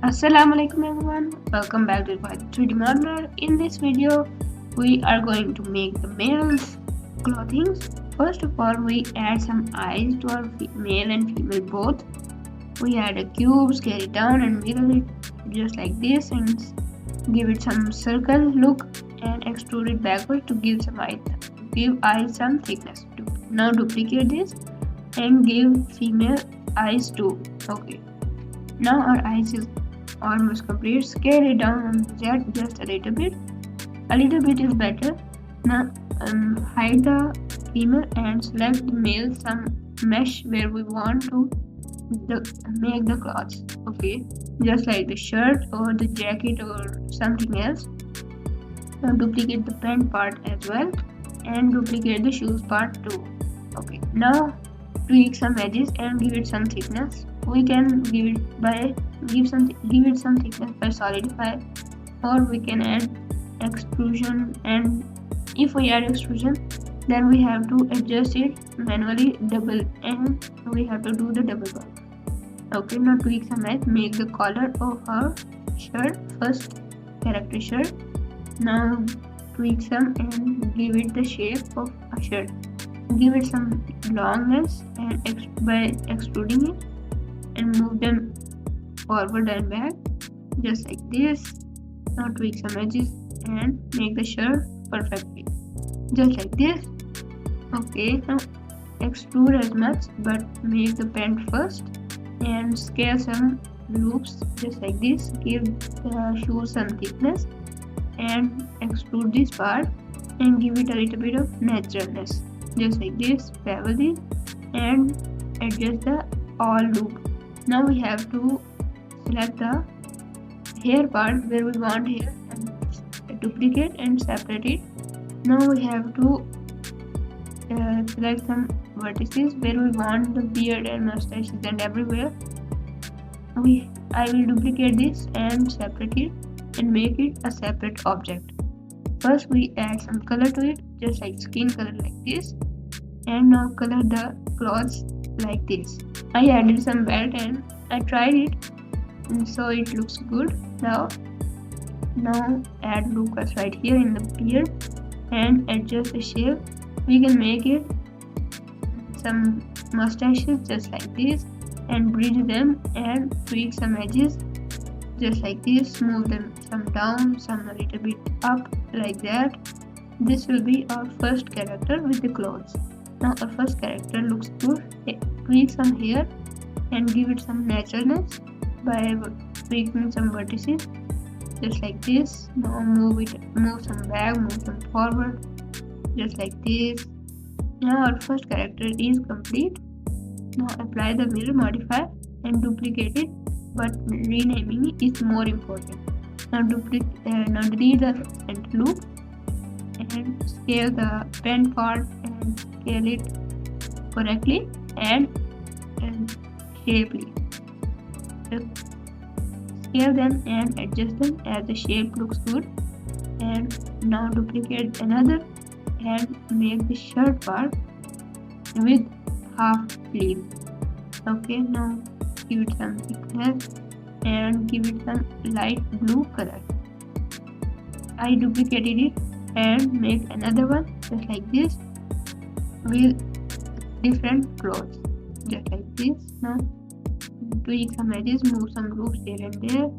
Assalamualaikum everyone, welcome back to the 3D Modeler. In this video, we are going to make the male's clothing. First of all, we add some eyes to our male and female both. We add a cube, scale it down and mirror it just like this and give it some circle look and extrude it backward to give eyes some thickness. Now duplicate this and give female eyes too. Okay. Now our eyes is almost complete. Scale it down on Z just a little bit. A little bit is better. Now hide the female and select the male some mesh where we want to make the clothes. Okay, just like the shirt or the jacket or something else. Now duplicate the pant part as well and duplicate the shoes part too. Okay, now tweak some edges and give it some thickness. We can give it some thickness by solidify, or we can add extrusion, and if we add extrusion then we have to adjust it manually double and we have to do the double work. Okay, now tweak some edge, make the collar of our shirt, first character shirt. Now tweak some and give it the shape of a shirt. Give it some longness and by extruding it and move them forward and back just like this. Now tweak some edges and make the shirt perfectly just like this. Okay, now extrude as much but make the pant first and scale some loops just like this. Give the shoe some thickness and extrude this part and give it a little bit of naturalness just like this. Bevel this and adjust the all loop. Now we have to select the hair part where we want hair and duplicate and separate it. Now we have to select some vertices where we want the beard and mustaches and everywhere. I will duplicate this and separate it and make it a separate object. First we add some color to it just like skin color like this, and now color the clothes like this. I added some belt and I tried it and so it looks good. Now add Lucas right here in the beard and adjust the shape. We can make it some mustaches just like this and bridge them and tweak some edges just like this. Move them some down, some a little bit up like that. This will be our first character with the clothes. Now our first character looks good. Tweak some hair and give it some naturalness by tweaking some vertices just like this. Now move some back, move some forward just like this. Now our first character is complete. Now apply the mirror modifier and duplicate it, but renaming it is more important. Now delete the front loop and scale the pen part and scale it correctly and shapely. Scale them and adjust them as the shape looks good. And now duplicate another and make the shirt part with half sleeve. Okay, now give it some thickness and give it some light blue color. I duplicated it and make another one just like this with different clothes just like this. Now tweak some edges, move some loops here and there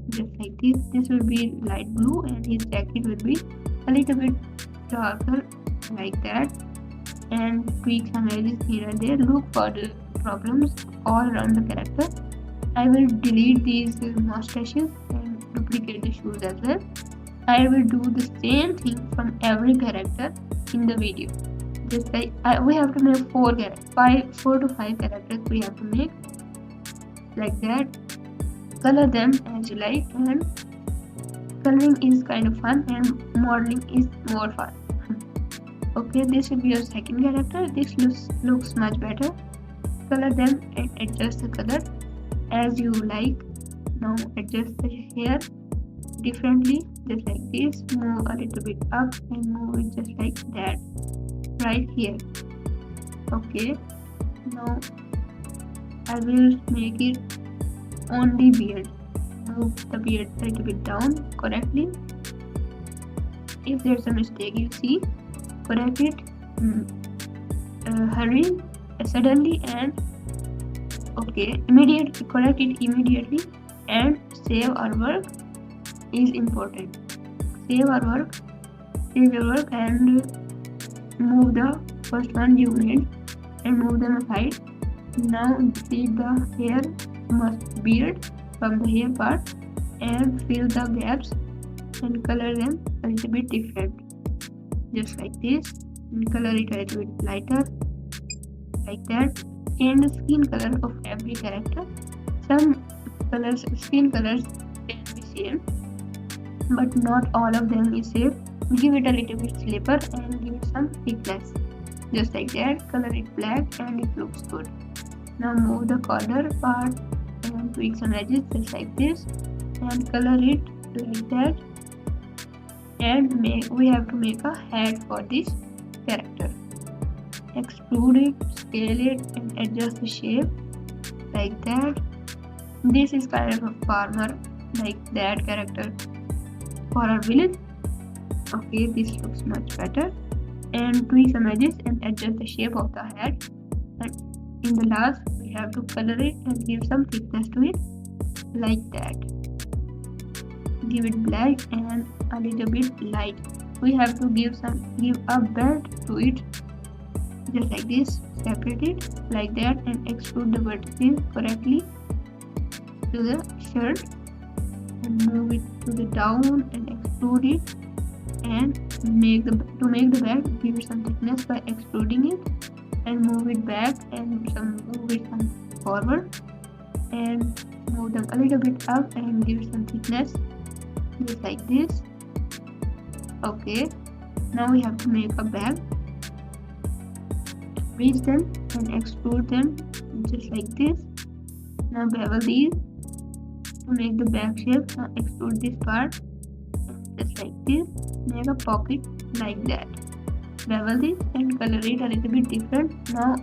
just like this. This will be light blue and his jacket will be a little bit darker like that, and tweak some edges here and there. Look for the problems all around the character. I will delete these mustaches and duplicate the shoes as well. I will do the same thing from every character in the video. Just like we have to make 4 to 5 characters we have to make like that. Color them as you like, and coloring is kind of fun and modeling is more fun. Okay, this will be your second character. This looks much better. Color them and adjust the color as you like. Now adjust the hair differently just like this. Move a little bit up and move it just like that right here. Okay, now I will make it only beard. move the beard a little bit down correctly. If there's a mistake you see, correct it, hurry, suddenly, and correct it immediately, and save our work is important. Save your work and move the first one you made and move them aside. Now delete the hair beard from the hair part and fill the gaps and color them a little bit different, just like this, and color it a little bit lighter like that. And the skin color of every character, some skin colors can be same but not all of them is same. Give it a little bit slipper and give it some thickness, just like that. Color it black and it looks good. Now move the collar part and tweak some edges just like this and color it like that. And we have to make a head for this character. Extrude it, scale it, and adjust the shape like that. This is kind of a farmer, like that character for our village. Okay, this looks much better. And tweak some edges and adjust the shape of the head. And in the last, we have to color it and give some thickness to it, like that. Give it black and a little bit light. We have to give a belt to it, just like this. Separate it like that and extrude the vertices correctly to the shirt and move it to the down and extrude it. And to make the belt, give it some thickness by extruding it and move it back and move it some forward and move them a little bit up and give it some thickness, just like this. Okay, now we have to make a bag. Reach them and extrude them just like this. Now bevel these to make the bag shape. Now extrude this part just like this. Make a pocket like that. Bevel this and color it a little bit different. Now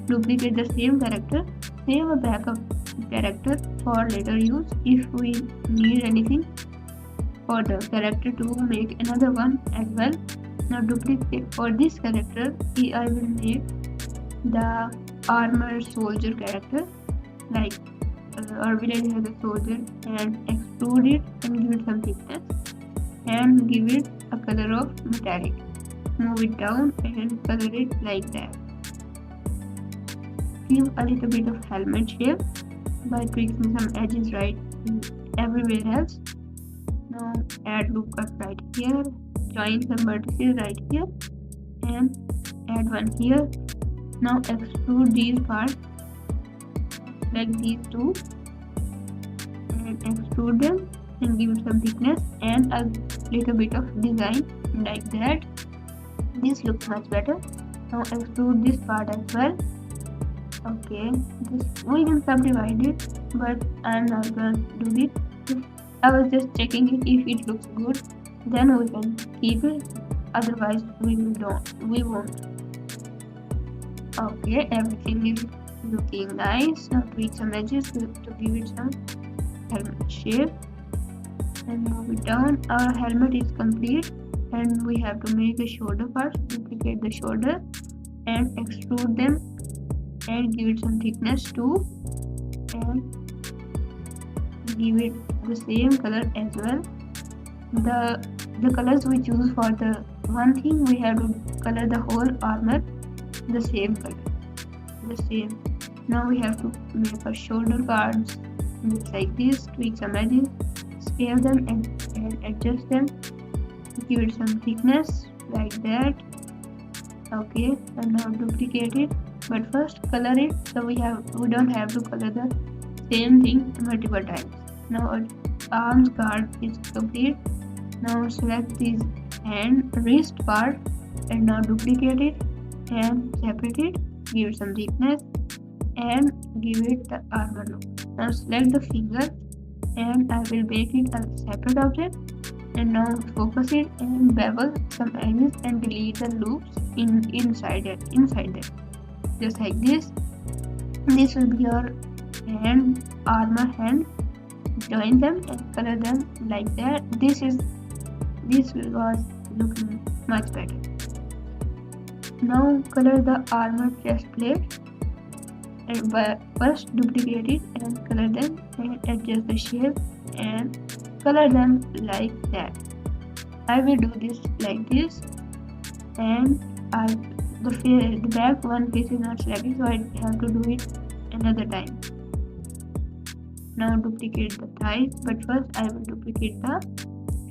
duplicate the same character. Save a backup character for later use if we need anything for the character to make another one as well. Now duplicate for this character. I will make the armor soldier character, like our village has a soldier, and extrude it and give it some thickness and give it a color of metallic. Move it down and color it like that. Give a little bit of helmet shape by tweaking some edges right everywhere else. Now add loop cut right here, join some vertices right here and add one here. Now extrude these parts like these two and extrude them and give it some thickness and a little bit of design like that. This looks much better. Now extrude this part as well. Okay, we can subdivide it, but I'm not gonna do this. I was just checking it. If it looks good, then we can keep it. Otherwise, we won't. Okay, everything is looking nice. Now tweak some edges to give it some helmet shape and move it down. Our helmet is complete and we have to make the shoulder parts. Duplicate the shoulder and extrude them and give it some thickness too and give it the same color as well. The colors we choose for the one thing, we have to color the whole armor the same color, the same. Now we have to make our shoulder guards just like this. Tweak some edges, scale them and adjust them. Give it some thickness like that. Okay, and now duplicate it, but first color it so we don't have to color the same thing multiple times. Now our arms guard is complete. Now select this wrist part and now duplicate it and separate it, give it some thickness and give it the armor look. Now select the finger and I will make it a separate object and now focus it and bevel some edges and delete the loops inside it, just like this. This will be your armor hand, join them and color them like that. This was looking much better. Now color the armor chest plate, and first duplicate it and color them and adjust the shape and color them like that. I will do this like this, and the back one piece is not selected, so I have to do it another time. Now duplicate the thighs, but first I will duplicate the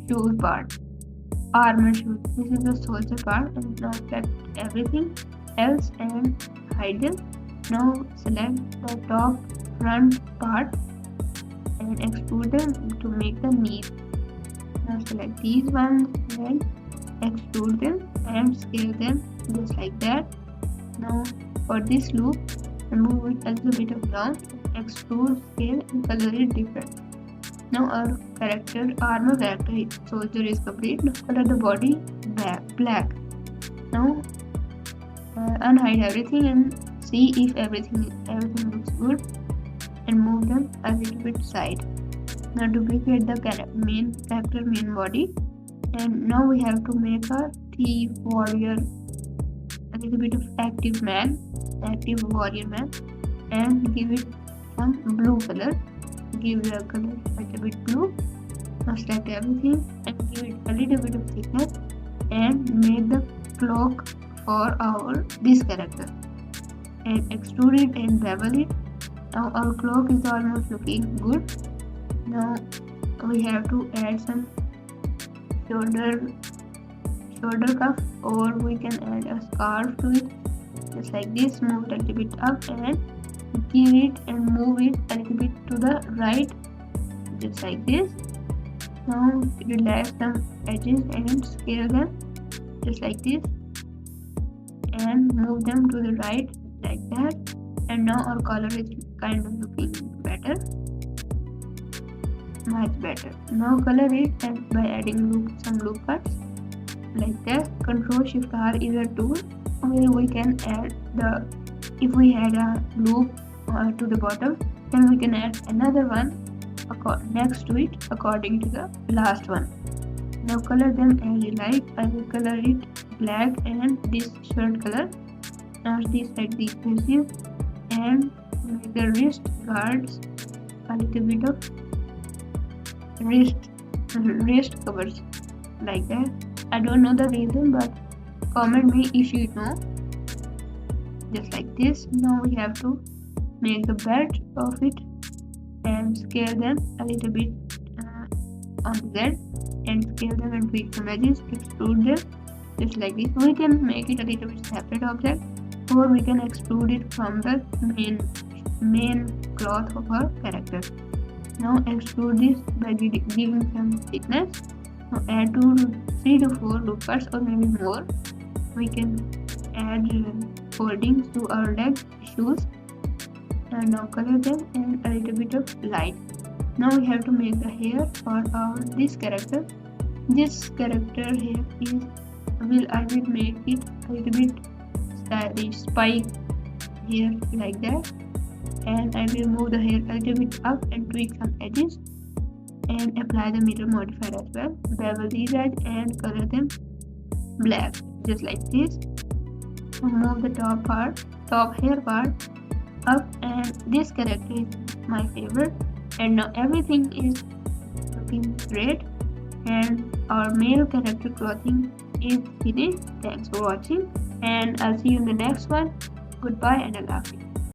shoes part, armor shoes. This is the soldier part, and now select everything else and hide them. Now select the top front part and extrude them to make the knees. Now select these ones and extrude them and scale them just like that. Now for this loop, move it a little bit of down, extrude, scale and color it different. Now our armor character soldier is complete. Now color the body black. Now unhide everything and see if everything looks good, and move them a little bit side. Now duplicate the main body, and now we have to make a thief warrior, a little bit of active warrior man, and give it some blue color. Give the color like a bit blue. Now select everything and give it a little bit of thickness and make the cloak for this character and extrude it and bevel it. Now our cloak is almost looking good. Now we have to add some shoulder cuff, or we can add a scarf to it, just like this. Move it a little bit up and give it and move it a little bit to the right, just like this. Now relax some edges and scale them just like this, and move them to the right like that. And now our color is kind of looking better, much better. Now color it and by adding some loop cuts like that. Control Shift R is a tool where we can add if we add a loop to the bottom, then we can add another one next to it according to the last one. Now color them as you like. I will color it black and this shirt color. Now select these pieces and make the wrist guards a little bit of wrist covers like that. I don't know the reason, but comment me if you know. Just like this. Now we have to make the belt of it and scale them a little bit on the Z, and scale them and tweak some edges, extrude them just like this. We can make it a little bit separate object, or we can extrude it from the main cloth of our character. Now extrude this by giving some thickness. Now add 3 to 4 loop cuts or maybe more. We can add foldings to our leg shoes, and now color them and a little bit of light. Now we have to make the hair for this character. This character hair I will make it a little bit stylish spike hair like that, and I will move the hair a little bit up and tweak some edges and apply the mirror modifier as well. Bevel these edges and color them black just like this. Move the top hair part up, and this character is my favorite. And now everything is looking great, and our male character clothing is finished. Thanks for watching, and I'll see you in the next one. Goodbye and Allah Hafiz.